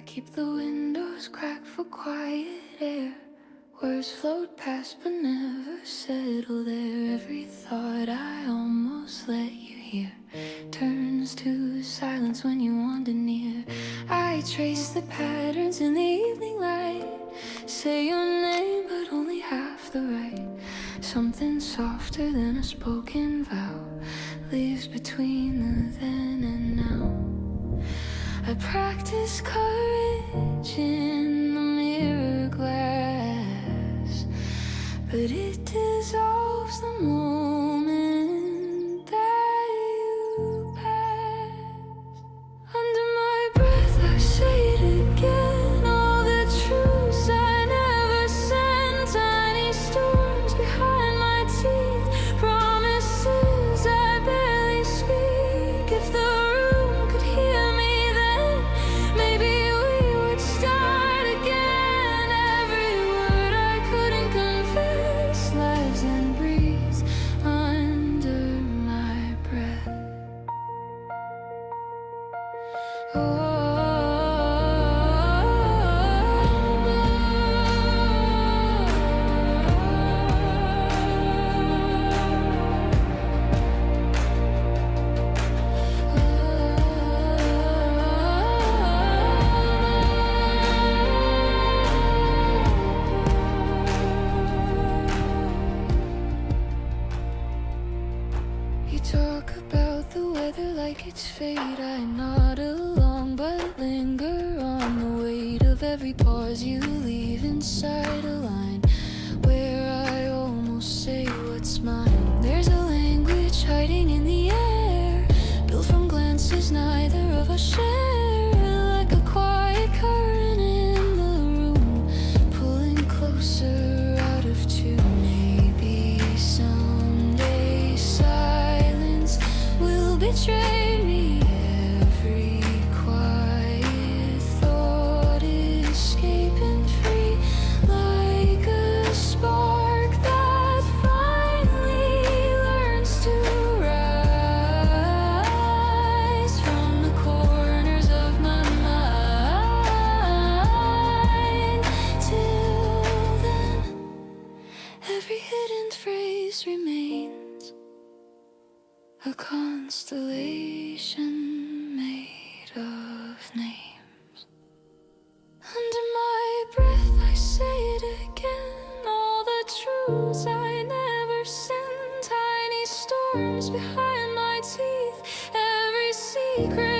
keep the windows cracked for quiet air. Words float past but never settle there. Every thought I almost let you hear turns to silence when you wander near. I trace the patterns in the evening light, say your name but only half the right. Something softer than a spoken vow leaves between the then and now. I practice courage in the mirror glass, but it dissolves the moment that you pass. Under my breath I say it again, all the truths I never said. Tiny storms behind my teeth, promises I barely speak. If the room could hear me then, maybe we would start again. Every word I couldn't confess lives and breathes under my breath. You talk about the weather like it's fate. I nod along but linger on the weight of every pause you leave inside a line where I almost say what's mine. There's a language hiding in the air, built from glances neither of us share, like a quiet current in the room, pulling closer out of tune. Maybe someday silence will betray me. Every quiet thought escaping free, like a spark that finally learns to rise from the corners of my mind. Till then, every hidden phrase remains a constellation made of names. Under my breath I say it again, all the truths I never sent. Tiny storms behind my teeth, every secret